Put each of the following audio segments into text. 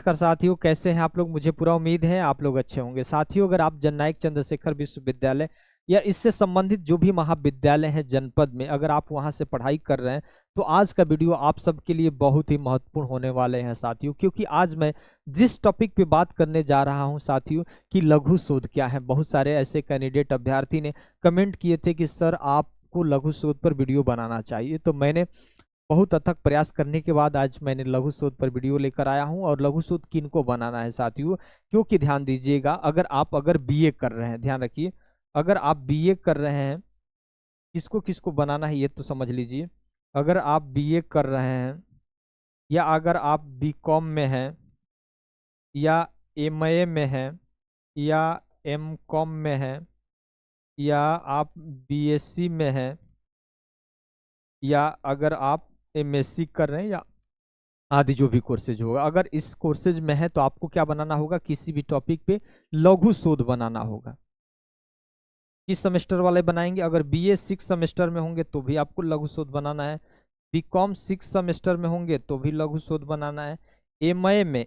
नमस्कार साथियों, कैसे हैं आप लोग। मुझे पूरा उम्मीद है आप लोग अच्छे होंगे। साथियों, अगर आप जननायक चंद्रशेखर विश्वविद्यालय या इससे संबंधित जो भी महाविद्यालय हैं जनपद में, अगर आप वहां से पढ़ाई कर रहे हैं तो आज का वीडियो आप सबके लिए बहुत ही महत्वपूर्ण होने वाले हैं साथियों। क्योंकि आज मैं जिस टॉपिक पे बात करने जा रहा हूं साथियों कि लघु शोध क्या है। बहुत सारे ऐसे कैंडिडेट अभ्यर्थी ने कमेंट किए थे कि सर आपको लघु शोध पर वीडियो बनाना चाहिए, तो मैंने बहुत अथक प्रयास करने के बाद आज मैंने लघु शोध पर वीडियो लेकर आया हूं। और लघु शोध किनको बनाना है साथियों, क्योंकि ध्यान दीजिएगा, अगर बीए कर रहे हैं, ध्यान रखिए, अगर आप बीए कर रहे हैं, किसको किसको बनाना है ये तो समझ लीजिए। अगर आप बीए कर रहे हैं, या अगर आप बीकॉम में हैं, या एमए में हैं, या एमकॉम में हैं, या आप बीएससी में हैं, या अगर आप एमएससी कर रहे हैं, या आदि जो भी कोर्सेज होगा, अगर इस कोर्सेज में है तो आपको क्या बनाना होगा, किसी भी टॉपिक पे लघु शोध बनाना होगा। किस सेमेस्टर वाले बनाएंगे, अगर बीए 6 सेमेस्टर में होंगे तो भी आपको लघु शोध बनाना है, बीकॉम 6 सेमेस्टर में होंगे तो भी लघु शोध बनाना है, एमए में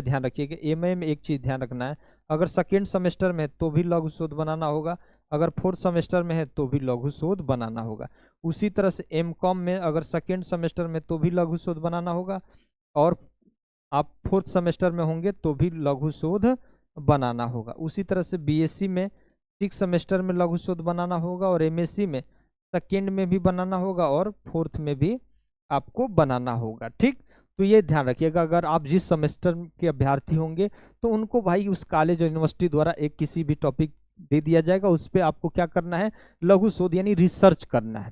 ध्यान रखिएगा, एमए में एक चीज ध्यान रखना है, अगर सेकेंड सेमेस्टर में है तो भी लघु शोध बनाना होगा, अगर फोर्थ सेमेस्टर में है तो भी लघु शोध बनाना होगा। उसी तरह से एमकॉम में अगर सेकेंड सेमेस्टर में तो भी लघु शोध बनाना होगा, और आप फोर्थ सेमेस्टर में होंगे तो भी लघु शोध बनाना होगा। उसी तरह से बीएससी में 6 सेमेस्टर में लघु शोध बनाना होगा, और एमएससी में सेकेंड में भी बनाना होगा, और फोर्थ में भी आपको बनाना होगा। ठीक, तो ये ध्यान रखिएगा। अगर आप जिस सेमेस्टर के अभ्यर्थी होंगे तो उनको भाई उस कॉलेज और यूनिवर्सिटी द्वारा एक किसी भी टॉपिक दे दिया जाएगा, उस पर आपको क्या करना है, लघु शोध यानी रिसर्च करना है।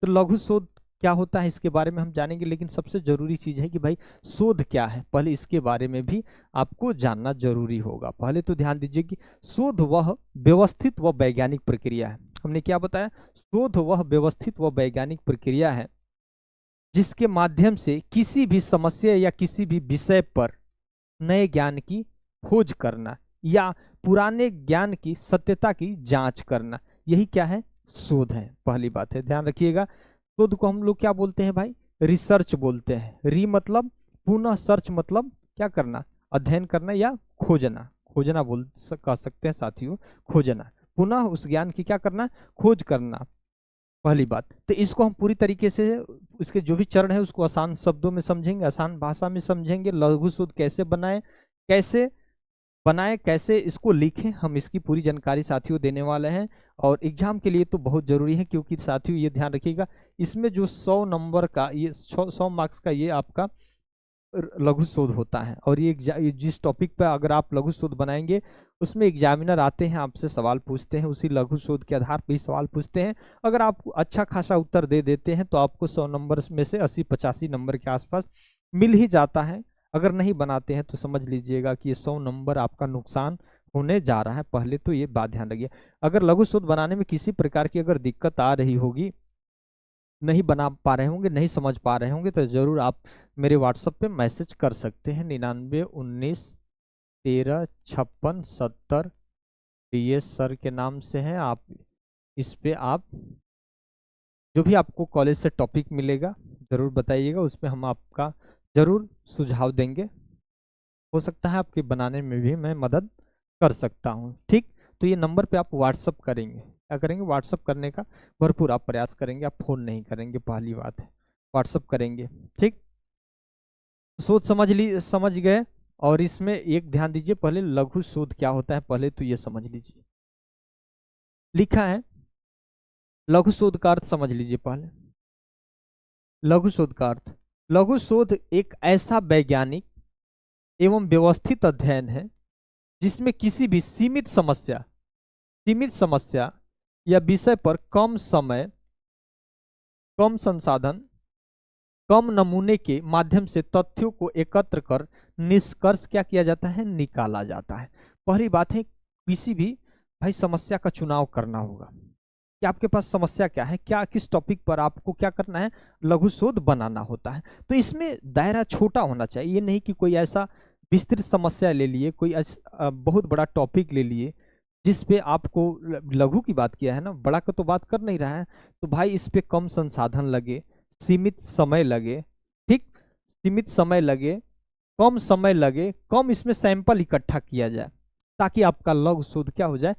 तो लघु शोध क्या होता है इसके बारे में हम जानेंगे, लेकिन सबसे जरूरी चीज है कि भाई शोध क्या है, पहले इसके बारे में भी आपको जानना जरूरी होगा। पहले तो ध्यान दीजिए कि शोध वह व्यवस्थित व वैज्ञानिक प्रक्रिया है। हमने क्या बताया, शोध वह व्यवस्थित व वैज्ञानिक प्रक्रिया है जिसके माध्यम से किसी भी समस्या या किसी भी विषय पर नए ज्ञान की खोज करना या पुराने ज्ञान की सत्यता की जांच करना, यही क्या है, शोध है। पहली बात है, ध्यान रखिएगा। शोध को हम लोग क्या बोलते हैं भाई, रिसर्च बोलते हैं। री मतलब पुनः, सर्च मतलब क्या करना, अध्ययन करना या खोजना, खोजना कह सकते हैं साथियों, खोजना, पुनः उस ज्ञान की क्या करना, खोज करना। पहली बात तो इसको हम पूरी तरीके से, इसके जो भी चरण है उसको आसान शब्दों में समझेंगे, आसान भाषा में समझेंगे। लघु शोध कैसे बनाएं, कैसे इसको लिखें, हम इसकी पूरी जानकारी साथियों देने वाले हैं। और एग्जाम के लिए तो बहुत जरूरी है, क्योंकि साथियों ये ध्यान रखिएगा, इसमें जो 100 नंबर का, ये 100 मार्क्स का ये आपका लघु शोध होता है। और ये जिस टॉपिक पर अगर आप लघु शोध बनाएंगे उसमें एग्जामिनर आते हैं, आपसे सवाल पूछते हैं, उसी लघु शोध के आधार पर ही सवाल पूछते हैं। अगर आप अच्छा खासा उत्तर दे देते हैं तो आपको 100 नंबर में से 80-85 नंबर के आसपास मिल ही जाता है। अगर नहीं बनाते हैं तो समझ लीजिएगा कि ये 100 नंबर आपका नुकसान होने जा रहा है। पहले तो ये बात ध्यान रखिए। अगर लघु शोध बनाने में किसी प्रकार की अगर दिक्कत आ रही होगी, नहीं बना पा रहे होंगे, नहीं समझ पा रहे होंगे, तो जरूर आप मेरे व्हाट्सएप पे मैसेज कर सकते हैं। 9919135670 DS सर के नाम से है। आप इस पे आप जो भी आपको कॉलेज से टॉपिक मिलेगा जरूर बताइएगा, उसमें हम आपका जरूर सुझाव देंगे। हो सकता है आपके बनाने में भी मैं मदद कर सकता हूँ। ठीक, तो ये नंबर पे आप व्हाट्सअप करेंगे, क्या करेंगे, व्हाट्सअप करने का भरपूर आप प्रयास करेंगे, आप फोन नहीं करेंगे, पहली बात है, व्हाट्सअप करेंगे। ठीक, शोध समझ गए। और इसमें एक ध्यान दीजिए, पहले लघु शोध क्या होता है पहले तो ये समझ लीजिए। लिखा है लघु शोध का अर्थ समझ लीजिए पहले। लघु शोध का अर्थ, लघु शोध एक ऐसा वैज्ञानिक एवं व्यवस्थित अध्ययन है जिसमें किसी भी सीमित समस्या या विषय पर कम समय, कम संसाधन, कम नमूने के माध्यम से तथ्यों को एकत्र कर निष्कर्ष क्या किया जाता है, निकाला जाता है। पहली बात है, किसी भी भाई समस्या का चुनाव करना होगा कि आपके पास समस्या क्या है, क्या किस टॉपिक पर आपको क्या करना है, लघु शोध बनाना होता है। तो इसमें दायरा छोटा होना चाहिए, ये नहीं कि कोई ऐसा विस्तृत समस्या ले लिए, कोई बहुत बड़ा टॉपिक ले लिए जिस पे आपको, लघु की बात किया है ना, बड़ा का तो बात कर नहीं रहा है, तो भाई इस पे कम संसाधन लगे, सीमित समय लगे, ठीक, सीमित समय लगे, कम समय लगे, कम इसमें सैंपल इकट्ठा किया जाए, ताकि आपका लघु शोध क्या हो जाए,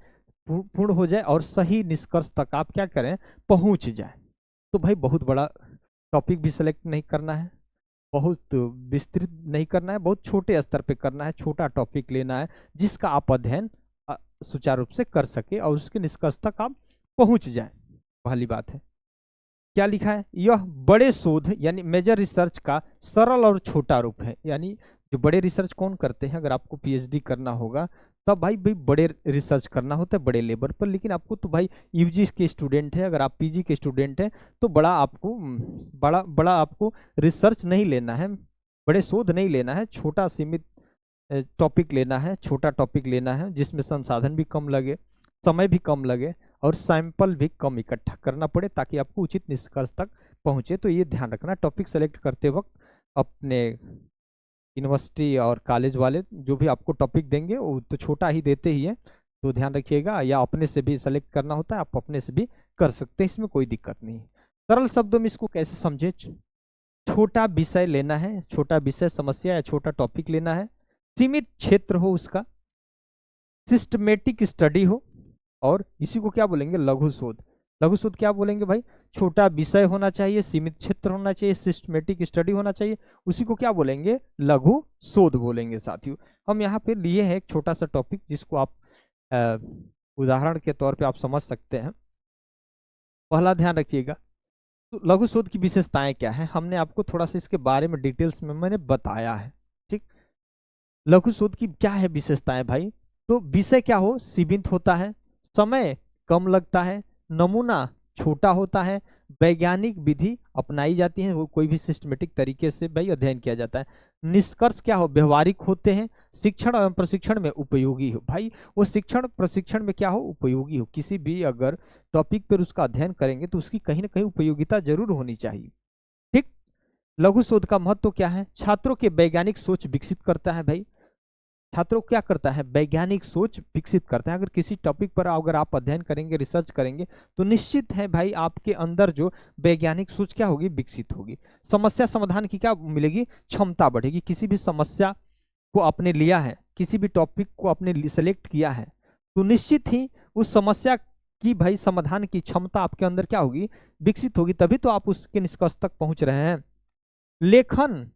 पूर्ण हो जाए और सही निष्कर्ष तक आप क्या करें, पहुंच जाए। तो भाई बहुत बड़ा टॉपिक भी सेलेक्ट नहीं करना है, बहुत विस्तृत नहीं करना है, बहुत छोटे स्तर पे करना है, छोटा टॉपिक लेना है जिसका आप अध्ययन सुचारू रूप से कर सके और उसके निष्कर्ष तक आप पहुंच जाए। पहली बात है क्या लिखा है, यह बड़े शोध यानी मेजर रिसर्च का सरल और छोटा रूप है। यानी जो बड़े रिसर्च कौन करते हैं, अगर आपको पीएचडी करना होगा तब भाई बड़े रिसर्च करना होता है बड़े लेवल पर, लेकिन आपको तो भाई यूजी के स्टूडेंट है, अगर आप पीजी के स्टूडेंट हैं तो बड़ा आपको रिसर्च नहीं लेना है, बड़े शोध नहीं लेना है, छोटा सीमित टॉपिक लेना है, छोटा टॉपिक लेना है जिसमें संसाधन भी कम लगे, समय भी कम लगे और सैंपल भी कम इकट्ठा करना पड़े, ताकि आपको उचित निष्कर्ष तक पहुंचे। तो ये ध्यान रखना, टॉपिक सेलेक्ट करते वक्त अपने यूनिवर्सिटी और कॉलेज वाले जो भी आपको टॉपिक देंगे वो तो छोटा ही देते ही है, तो ध्यान रखिएगा, या अपने से भी सेलेक्ट करना होता है, आप अपने से भी कर सकते हैं, इसमें कोई दिक्कत नहीं। सरल शब्दों में इसको कैसे समझे, छोटा विषय लेना है, छोटा विषय समस्या या छोटा टॉपिक लेना है, सीमित क्षेत्र हो उसका, सिस्टमेटिक स्टडी हो, और इसी को क्या बोलेंगे, लघु शोध। लघु शोध क्या बोलेंगे भाई, छोटा विषय होना चाहिए, सीमित क्षेत्र होना चाहिए, सिस्टमेटिक स्टडी होना चाहिए, उसी को क्या बोलेंगे, लघु शोध बोलेंगे। साथियों हम यहाँ पे लिए हैं एक छोटा सा टॉपिक जिसको आप उदाहरण के तौर पे आप समझ सकते हैं। पहला ध्यान रखिएगा, तो लघु शोध की विशेषताएं क्या है, हमने आपको थोड़ा सा इसके बारे में डिटेल्स में मैंने बताया है। ठीक, लघु शोध की क्या है विशेषताएं भाई, तो विषय क्या हो, सीमित होता है, समय कम लगता है, नमूना छोटा होता है, वैज्ञानिक विधि अपनाई जाती है, वो कोई भी सिस्टमेटिक तरीके से भाई अध्ययन किया जाता है, निष्कर्ष क्या हो, व्यवहारिक होते हैं, शिक्षण एवं प्रशिक्षण में उपयोगी हो। भाई वो शिक्षण प्रशिक्षण में क्या हो, उपयोगी हो, किसी भी अगर टॉपिक पर उसका अध्ययन करेंगे तो उसकी कहीं ना कहीं उपयोगिता जरूर होनी चाहिए। ठीक, लघु शोध का महत्व क्या है, छात्रों के वैज्ञानिक सोच विकसित करता है। भाई छात्रों क्या करता है, वैज्ञानिक सोच विकसित करता है। अगर किसी टॉपिक पर अगर आप अध्ययन करेंगे, रिसर्च करेंगे, तो निश्चित है भाई आपके अंदर जो वैज्ञानिक सोच क्या होगी, विकसित होगी। समस्या समाधान की क्या मिलेगी, क्षमता बढ़ेगी। किसी भी समस्या को आपने लिया है, किसी भी टॉपिक को आपने सेलेक्ट किया है, तो निश्चित ही उस समस्या की भाई समाधान की क्षमता आपके अंदर क्या होगी, विकसित होगी, तभी तो आप उसके निष्कर्ष तक पहुंच रहे हैं। लेखन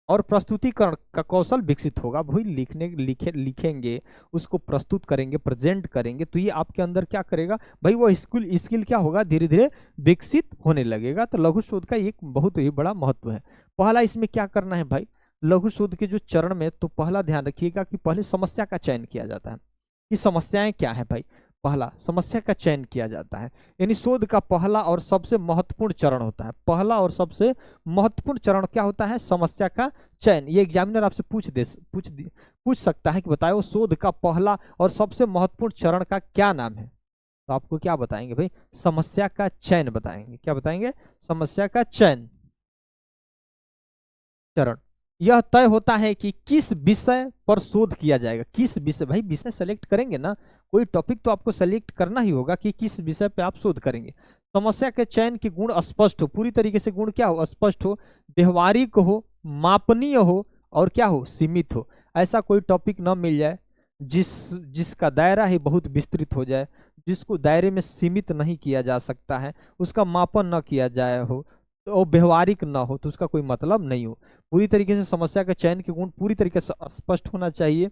और प्रस्तुतिकरण का कौशल विकसित होगा। भाई लिखेंगे, उसको प्रस्तुत करेंगे, प्रेजेंट करेंगे, तो ये आपके अंदर क्या करेगा भाई, वो स्किल क्या होगा, धीरे धीरे विकसित होने लगेगा। तो लघु शोध का एक बहुत ही बड़ा महत्व है। पहला इसमें क्या करना है भाई, लघु शोध के जो चरण में, तो पहला ध्यान रखिएगा कि पहले समस्या का चयन किया जाता है कि समस्याएं क्या है भाई, पहला समस्या का चयन किया जाता है। यानी शोध का पहला और सबसे महत्वपूर्ण चरण होता है, पहला और सबसे महत्वपूर्ण चरण क्या होता है, समस्या का चयन। ये एग्जामिनर आपसे पूछ सकता है कि बताओ शोध का पहला और सबसे महत्वपूर्ण चरण का क्या नाम है, तो आपको क्या बताएंगे भाई, समस्या का चयन बताएंगे। क्या बताएंगे, समस्या का चयन चरण। यह तय होता है कि किस विषय पर शोध किया जाएगा, किस विषय, भाई विषय सेलेक्ट करेंगे ना, कोई टॉपिक तो आपको सेलेक्ट करना ही होगा कि किस विषय पे आप शोध करेंगे। समस्या के चयन के गुण स्पष्ट हो, पूरी तरीके से गुण क्या हो, स्पष्ट हो, व्यवहारिक हो, मापनीय हो और क्या हो, सीमित हो। ऐसा कोई टॉपिक न मिल जाए जिसका दायरा ही बहुत विस्तृत हो जाए, जिसको दायरे में सीमित नहीं किया जा सकता है, उसका मापन न किया जाए हो, तो व्यवहारिक ना हो, तो उसका कोई मतलब नहीं हो। पूरी तरीके से समस्या के चयन के गुण पूरी तरीके से स्पष्ट होना चाहिए,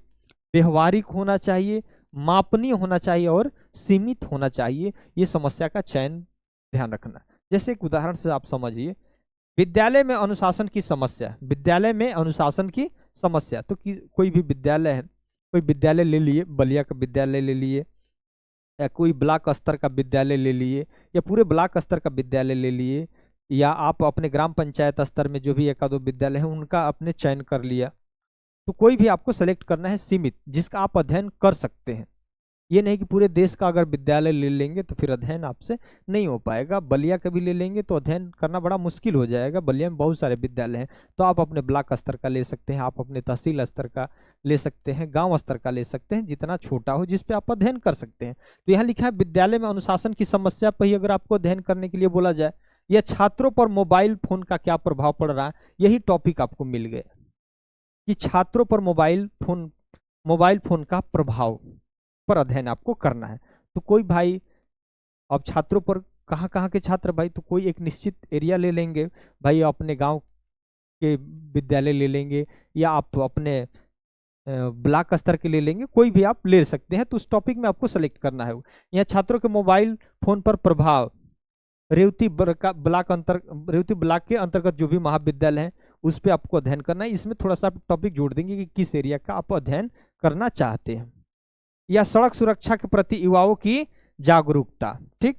व्यवहारिक होना चाहिए, मापनीय होना चाहिए और सीमित होना चाहिए। ये समस्या का चयन ध्यान रखना। जैसे एक उदाहरण से आप समझिए, विद्यालय में अनुशासन की समस्या, विद्यालय में अनुशासन की समस्या, तो कोई भी विद्यालय है, कोई विद्यालय ले लिए, बलिया का विद्यालय ले लिए, या कोई ब्लॉक स्तर का विद्यालय ले लिए, या पूरे ब्लॉक स्तर का विद्यालय ले लिए, या आप अपने ग्राम पंचायत स्तर में जो भी एक आधो विद्यालय है उनका आपने चयन कर लिया, तो कोई भी आपको सेलेक्ट करना है सीमित, जिसका आप अध्ययन कर सकते हैं। ये नहीं कि पूरे देश का अगर विद्यालय ले लेंगे तो फिर अध्ययन आपसे नहीं हो पाएगा। बलिया का भी ले लेंगे तो अध्ययन करना बड़ा मुश्किल हो जाएगा, बलिया में बहुत सारे विद्यालय हैं, तो आप अपने ब्लॉक स्तर का ले सकते हैं, आप अपने तहसील स्तर का ले सकते हैं, गांव स्तर का ले सकते हैं, जितना छोटा हो जिस पे आप अध्ययन कर सकते हैं। तो यहाँ लिखा है विद्यालय में अनुशासन की समस्या पर ही अगर आपको अध्ययन करने के लिए बोला जाए, या छात्रों पर मोबाइल फोन का क्या प्रभाव पड़ रहा है, यही टॉपिक आपको मिल गए। कि छात्रों पर मोबाइल फोन का प्रभाव पर अध्ययन आपको करना है। तो कोई भाई, अब छात्रों पर कहाँ कहाँ के छात्र भाई, तो कोई एक निश्चित एरिया ले लेंगे भाई, अपने गांव के विद्यालय ले लेंगे, या आप अपने ब्लॉक स्तर के ले लेंगे, कोई भी आप ले सकते हैं। तो उस टॉपिक में आपको सेलेक्ट करना है। यहाँ छात्रों के मोबाइल फोन पर प्रभाव, रेवती ब्लॉक के अंतर्गत जो भी महाविद्यालय है उस पर आपको अध्ययन करना है। इसमें थोड़ा सा टॉपिक जोड़ देंगे कि किस एरिया का आप अध्ययन करना चाहते हैं। या सड़क सुरक्षा के प्रति युवाओं की जागरूकता। ठीक,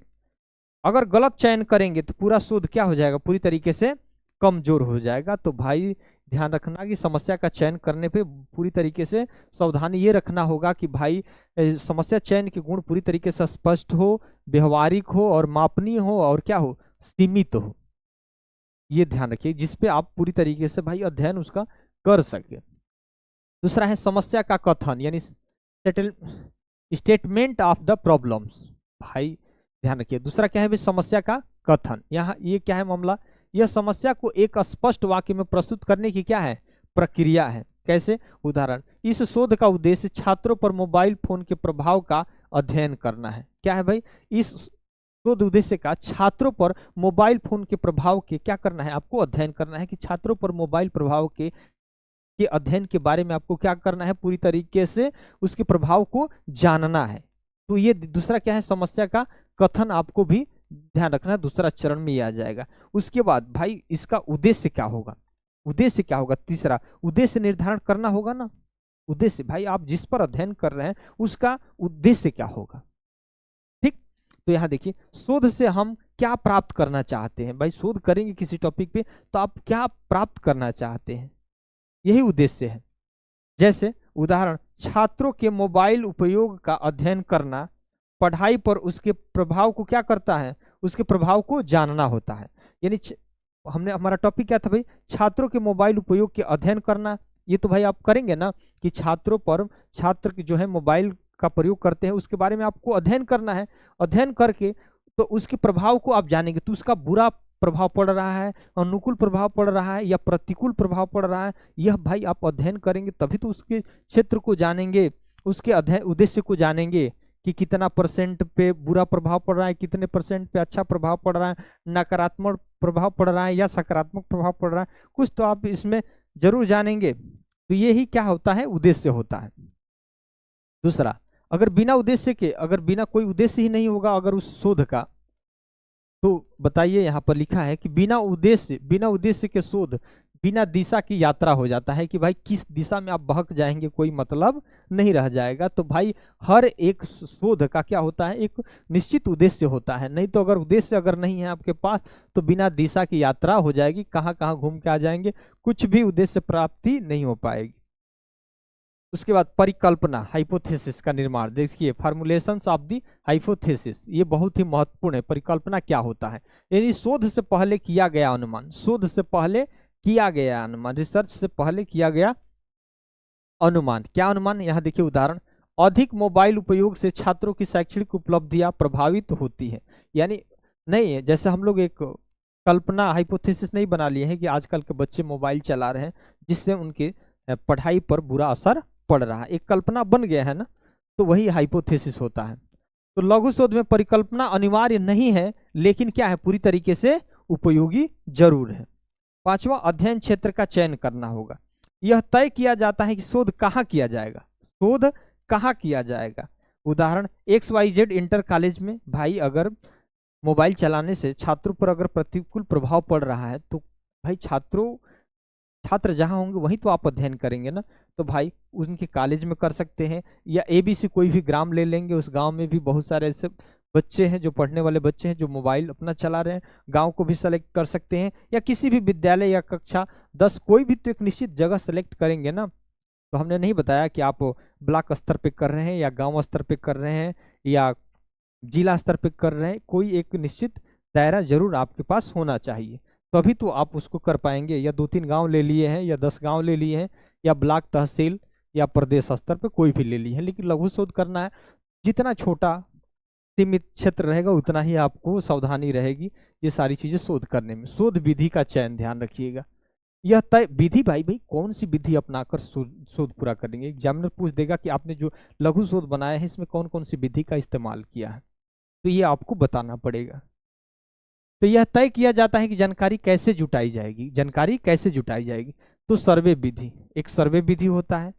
अगर गलत चयन करेंगे तो पूरा शोध क्या हो जाएगा, पूरी तरीके से कमजोर हो जाएगा। तो भाई ध्यान रखना कि समस्या का चयन करने पे पूरी तरीके से सावधानी ये रखना होगा कि भाई समस्या चयन के गुण पूरी तरीके से स्पष्ट हो, व्यवहारिक हो और मापनीय हो, और क्या हो, सीमित हो। ये ध्यान रखिए जिसपे आप पूरी तरीके से भाई अध्ययन उसका कर सके। दूसरा है समस्या का कथन, यानी स्टेटमेंट ऑफ द प्रॉब्लम्स। भाई ध्यान रखिए, दूसरा क्या है भाई, समस्या का कथन। यहाँ ये क्या है मामला, यह समस्या को एक स्पष्ट वाक्य में प्रस्तुत करने की क्या है, प्रक्रिया है। कैसे, उदाहरण, इस शोध का उद्देश्य छात्रों पर मोबाइल फोन के प्रभाव का अध्ययन करना है। क्या है भाई, इस शोध उद्देश्य का छात्रों पर मोबाइल फोन के प्रभाव के क्या करना है, आपको अध्ययन करना है कि छात्रों पर मोबाइल प्रभाव के अध्ययन के बारे में आपको क्या करना है, पूरी तरीके से उसके प्रभाव को जानना है। तो ये दूसरा क्या है, समस्या का कथन आपको भी ध्यान रखना, दूसरा चरण में आ जाएगा। उसके बाद भाई इसका उद्देश्य क्या होगा, उद्देश्य क्या होगा, तीसरा उद्देश्य निर्धारण करना होगा ना। उद्देश्य भाई आप जिस पर अध्ययन कर रहे हैं उसका उद्देश्य क्या होगा। ठीक, तो यहाँ देखिए शोध से हम क्या प्राप्त करना चाहते हैं। भाई शोध करेंगे किसी टॉपिक पे तो आप क्या प्राप्त करना चाहते हैं, यही उद्देश्य है। जैसे उदाहरण, छात्रों के मोबाइल उपयोग का अध्ययन करना पढ़ाई पर उसके प्रभाव को क्या करता है, उसके प्रभाव को जानना होता है। यानी हमारा टॉपिक क्या था भाई, छात्रों के मोबाइल उपयोग के अध्ययन करना। ये तो भाई आप करेंगे ना कि छात्र जो है मोबाइल का प्रयोग करते हैं उसके बारे में आपको अध्ययन करना है। अध्ययन करके तो उसके प्रभाव को आप जानेंगे, तो उसका बुरा प्रभाव पड़ रहा है, अनुकूल प्रभाव पड़ रहा है या प्रतिकूल प्रभाव पड़ रहा है, यह भाई आप अध्ययन करेंगे तभी तो उसके क्षेत्र को जानेंगे, उसके अध्ययन उद्देश्य को जानेंगे कि कितना % पे बुरा प्रभाव पड़ रहा है, कितने % पे अच्छा प्रभाव पड़ रहा है, नकारात्मक प्रभाव पड़ रहा है या सकारात्मक प्रभाव पड़ रहा है, कुछ तो आप इसमें जरूर जानेंगे। तो ये ही क्या होता है, उद्देश्य होता है। दूसरा, अगर बिना कोई उद्देश्य ही नहीं होगा अगर उस शोध का, तो बताइए यहाँ पर लिखा है कि बिना उद्देश्य के शोध बिना दिशा की यात्रा हो जाता है कि भाई किस दिशा में आप बहक जाएंगे कोई मतलब नहीं रह जाएगा। तो भाई हर एक शोध का क्या होता है, एक निश्चित उद्देश्य होता है। नहीं तो अगर उद्देश्य अगर नहीं है आपके पास तो बिना दिशा की यात्रा हो जाएगी, कहाँ कहाँ घूम के आ जाएंगे, कुछ भी उद्देश्य प्राप्ति नहीं हो पाएगी। उसके बाद परिकल्पना, हाइपोथेसिस का निर्माण। देखिए फॉर्मुलेशंस ऑफ दी हाइपोथेसिस, ये बहुत ही महत्वपूर्ण है। परिकल्पना क्या होता है, यानी शोध से पहले किया गया अनुमान, शोध से पहले किया गया अनुमान, रिसर्च से पहले किया गया अनुमान। क्या अनुमान, यहाँ देखिए उदाहरण, अधिक मोबाइल उपयोग से छात्रों की शैक्षणिक उपलब्धियां प्रभावित होती है। यानी नहीं है, जैसे हम लोग एक कल्पना हाइपोथेसिस नहीं बना लिए हैं कि आजकल के बच्चे मोबाइल चला रहे हैं जिससे उनके पढ़ाई पर बुरा असर पड़ रहा है, एक कल्पना बन गया है ना, तो वही हाइपोथेसिस होता है। तो लघु शोध में परिकल्पना अनिवार्य नहीं है, लेकिन क्या है, पूरी तरीके से उपयोगी जरूर है। पांचवा, अध्ययन क्षेत्र का चयन करना होगा। यह तय किया जाता है कि शोध कहाँ किया जाएगा, शोध कहाँ किया जाएगा। उदाहरण, XYZ इंटर कॉलेज में। भाई अगर मोबाइल चलाने से छात्रों पर अगर प्रतिकूल प्रभाव पड़ रहा है तो भाई छात्र जहाँ होंगे वहीं तो आप अध्ययन करेंगे ना। तो भाई उनके कॉलेज में कर सकते हैं, या ABC कोई भी ग्राम ले लेंगे, उस गांव में भी बहुत सारे ऐसे बच्चे हैं जो पढ़ने वाले बच्चे हैं जो मोबाइल अपना चला रहे हैं, गांव को भी सेलेक्ट कर सकते हैं, या किसी भी विद्यालय या कक्षा 10 कोई भी तो एक निश्चित जगह सेलेक्ट करेंगे ना। तो हमने नहीं बताया कि आप ब्लॉक स्तर पे कर रहे हैं या गांव स्तर पे कर रहे हैं या जिला स्तर पे कर रहे हैं, कोई एक निश्चित दायरा जरूर आपके पास होना चाहिए, तभी तो आप उसको कर पाएंगे। या 2-3 गांव ले लिए हैं या 10 गांव ले लिए हैं या ब्लॉक तहसील या प्रदेश स्तर पे कोई भी ले लिए हैं, लेकिन लघु शोध करना है, जितना छोटा सीमित क्षेत्र रहेगा उतना ही आपको सावधानी रहेगी ये सारी चीजें शोध करने में। शोध विधि का चयन ध्यान रखिएगा, यह तय विधि, भाई भाई कौन सी विधि अपनाकर शोध पूरा करेंगे। एग्जामिनर पूछ देगा कि आपने जो लघु शोध बनाया है इसमें कौन कौन सी विधि का इस्तेमाल किया है, तो ये आपको बताना पड़ेगा। तो यह तय किया जाता है कि जानकारी कैसे जुटाई जाएगी, जानकारी कैसे जुटाई जाएगी। तो सर्वे विधि, एक सर्वे विधि होता है,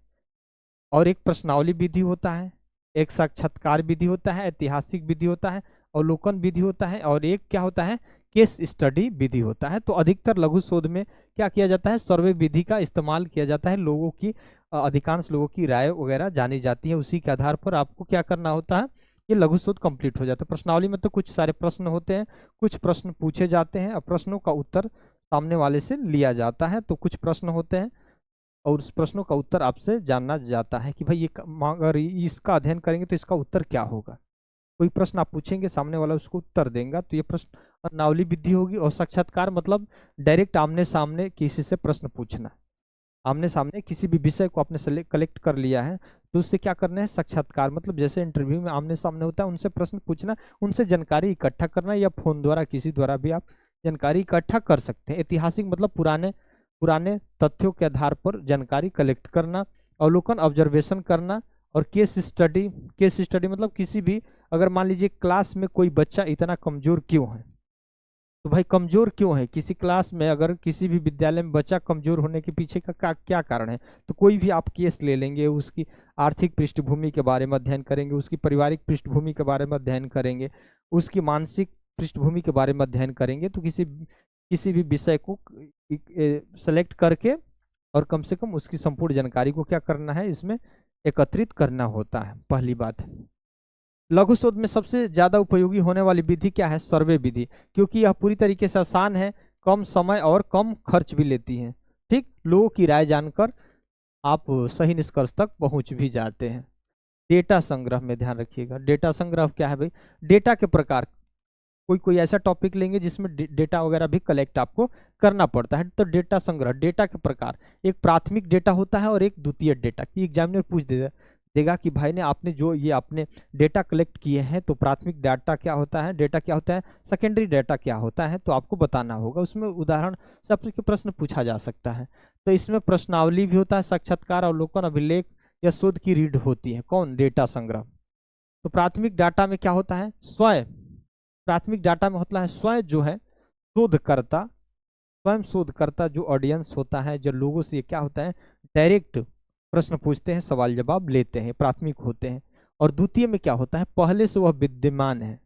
और एक प्रश्नावली विधि होता है, एक साक्षात्कार विधि होता है, ऐतिहासिक विधि होता है, अवलोकन विधि होता है, और एक क्या होता है, केस स्टडी विधि होता है। तो अधिकतर लघु शोध में क्या किया जाता है, सर्वे विधि का इस्तेमाल किया जाता है। लोगों की अधिकांश लोगों की राय वगैरह जानी जाती है, उसी के आधार पर आपको क्या करना होता है, ये लघु शोध कंप्लीट हो जाता है। प्रश्नावली में तो कुछ सारे प्रश्न होते हैं, कुछ प्रश्न पूछे जाते हैं और प्रश्नों का उत्तर सामने वाले से लिया जाता है। तो कुछ प्रश्न होते हैं और उस प्रश्नों का उत्तर आपसे जानना जाता है कि भाई ये अगर इसका अध्ययन करेंगे तो इसका उत्तर क्या होगा। कोई प्रश्न आप पूछेंगे, सामने वाला उसको उत्तर देगा, तो ये प्रश्न प्रश्नावली विधि होगी। और साक्षात्कार मतलब डायरेक्ट आमने सामने किसी से प्रश्न पूछना, आमने सामने किसी भी विषय को आपने कलेक्ट कर लिया है तो उससे क्या करना है, साक्षात्कार मतलब जैसे इंटरव्यू में आमने सामने होता है, उनसे प्रश्न पूछना, उनसे जानकारी इकट्ठा करना, या फोन द्वारा किसी द्वारा भी आप जानकारी इकट्ठा कर सकते हैं। ऐतिहासिक मतलब पुराने पुराने तथ्यों के आधार पर जानकारी कलेक्ट करना। अवलोकन ऑब्जर्वेशन करना। और केस स्टडी, केस स्टडी मतलब किसी भी, अगर मान लीजिए क्लास में कोई बच्चा इतना कमजोर क्यों है, तो भाई कमजोर क्यों है, किसी क्लास में अगर किसी भी विद्यालय में बच्चा कमजोर होने के पीछे का क्या कारण है, तो कोई भी आप केस ले लेंगे, उसकी आर्थिक पृष्ठभूमि के बारे में अध्ययन करेंगे, उसकी पारिवारिक पृष्ठभूमि के बारे में अध्ययन करेंगे, उसकी मानसिक पृष्ठभूमि के बारे में अध्ययन करेंगे। तो किसी भी विषय को सेलेक्ट करके और कम से कम उसकी संपूर्ण जानकारी को क्या करना है, इसमें एकत्रित करना होता है। पहली बात, लघु शोध में सबसे ज्यादा उपयोगी होने वाली विधि क्या है, सर्वे विधि, क्योंकि यह पूरी तरीके से आसान है, कम समय और कम खर्च भी लेती है। ठीक, लोगों की राय जानकर आप सही निष्कर्ष तक पहुंच भी जाते हैं। डेटा संग्रह में ध्यान रखिएगा। डेटा संग्रह क्या है भाई, डेटा के प्रकार, कोई ऐसा टॉपिक लेंगे जिसमें डेटा वगैरह भी कलेक्ट आपको करना पड़ता है। तो डेटा संग्रह, डेटा के प्रकार, एक प्राथमिक डेटा होता है और एक द्वितीय डेटा। की एग्जामिनर पूछ देगा कि भाई ने आपने जो ये आपने डेटा कलेक्ट किए हैं, तो प्राथमिक डाटा क्या होता है, डेटा क्या होता है, सेकेंडरी डाटा क्या होता है, तो आपको बताना होगा। उसमें उदाहरण से आपके प्रश्न पूछा जा सकता है। तो इसमें प्रश्नावली भी होता है, साक्षात्कार, अवलोकन, अभिलेख या शोध की रीड होती है। कौन, डेटा संग्रह। तो प्राथमिक डाटा में क्या होता है, स्वयं, प्राथमिक डाटा में होता है स्वयं जो है शोधकर्ता, स्वयं शोधकर्ता जो ऑडियंस होता है, जो लोगों से क्या होता है डायरेक्ट प्रश्न पूछते हैं, सवाल जवाब लेते हैं, प्राथमिक होते हैं। और द्वितीय में क्या होता है, पहले से वह विद्यमान है,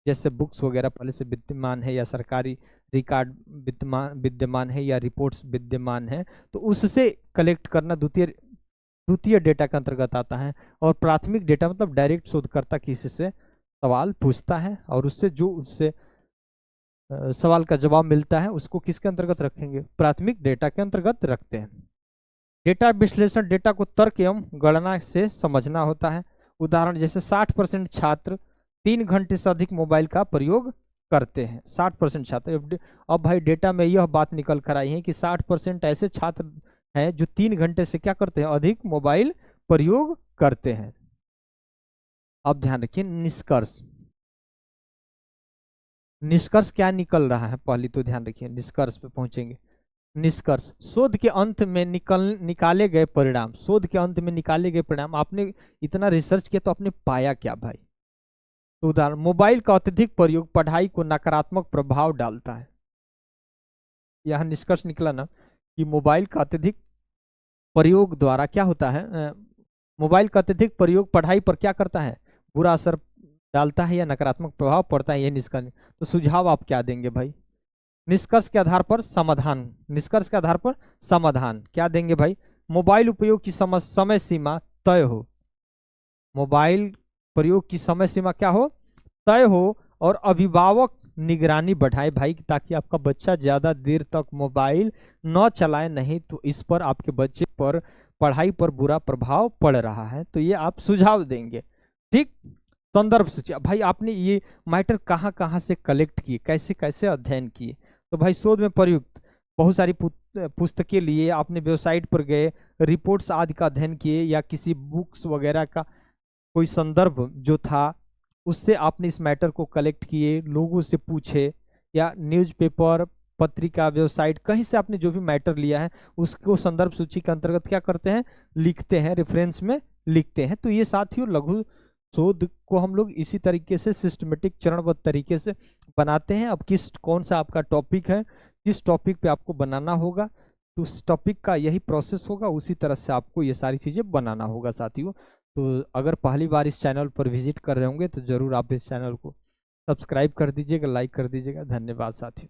जैसे बुक्स वगैरह पहले से विद्यमान है, या सरकारी रिकॉर्ड विद्यमान है, या रिपोर्ट्स विद्यमान है, तो उससे कलेक्ट करना द्वितीय डेटा के अंतर्गत आता है। और प्राथमिक डेटा मतलब डायरेक्ट शोधकर्ता किसी से सवाल पूछता है और उससे सवाल का जवाब मिलता है, उसको किसके अंतर्गत रखेंगे, प्राथमिक डेटा के अंतर्गत रखते हैं। डेटा विश्लेषण, डेटा को तर्क एवं गणना से समझना होता है। उदाहरण जैसे 60% छात्र 3 घंटे से अधिक मोबाइल का प्रयोग करते हैं। 60% छात्र, अब भाई डेटा में यह बात निकल कर आई है कि 60% ऐसे छात्र हैं जो 3 घंटे से क्या करते हैं, अधिक मोबाइल प्रयोग करते हैं। अब ध्यान रखिए, निष्कर्ष, निष्कर्ष क्या निकल रहा है, पहले तो ध्यान रखिए, निष्कर्ष पे पहुंचेंगे। निष्कर्ष, शोध के अंत में निकाले गए परिणाम, शोध के अंत में निकाले गए परिणाम, आपने इतना रिसर्च किया तो आपने पाया क्या भाई। तो उदाहरण, मोबाइल का अत्यधिक प्रयोग पढ़ाई को नकारात्मक प्रभाव डालता है। यह निष्कर्ष निकला ना कि मोबाइल का अत्यधिक प्रयोग द्वारा क्या होता है, मोबाइल का अत्यधिक प्रयोग पढ़ाई पर क्या करता है, बुरा असर डालता है या नकारात्मक प्रभाव पड़ता है, यह निष्कर्ष। तो सुझाव आप क्या देंगे भाई, निष्कर्ष के आधार पर समाधान, निष्कर्ष के आधार पर समाधान क्या देंगे भाई, मोबाइल उपयोग की समय सीमा तय हो, मोबाइल प्रयोग की समय सीमा क्या हो, तय हो, और अभिभावक निगरानी बढ़ाए भाई, ताकि आपका बच्चा ज्यादा देर तक मोबाइल न चलाए, नहीं तो इस पर आपके बच्चे पर पढ़ाई पर बुरा प्रभाव पड़ रहा है। तो ये आप सुझाव देंगे। ठीक, संदर्भ सूची, भाई आपने ये मैटर कहाँ कहाँ से कलेक्ट किए, कैसे कैसे अध्ययन किए। तो भाई शोध में प्रयुक्त बहुत सारी पुस्तकें लिए, आपने वेबसाइट पर गए, रिपोर्ट्स आदि का अध्ययन किए, या किसी बुक्स वगैरह का कोई संदर्भ जो था उससे आपने इस मैटर को कलेक्ट किए, लोगों से पूछे, या न्यूज़पेपर पत्रिका, वेबसाइट, कहीं से आपने जो भी मैटर लिया है उसको संदर्भ सूची के अंतर्गत क्या करते हैं, लिखते हैं, रेफरेंस में लिखते हैं। तो ये साथियों लघु शोध को हम लोग इसी तरीके से सिस्टमेटिक चरणबद्ध तरीके से बनाते हैं। अब कौन सा आपका टॉपिक है, किस टॉपिक पे आपको बनाना होगा, तो उस टॉपिक का यही प्रोसेस होगा, उसी तरह से आपको ये सारी चीज़ें बनाना होगा साथियों। तो अगर पहली बार इस चैनल पर विजिट कर रहे होंगे तो ज़रूर आप इस चैनल को सब्सक्राइब कर दीजिएगा, लाइक कर दीजिएगा। धन्यवाद साथियों।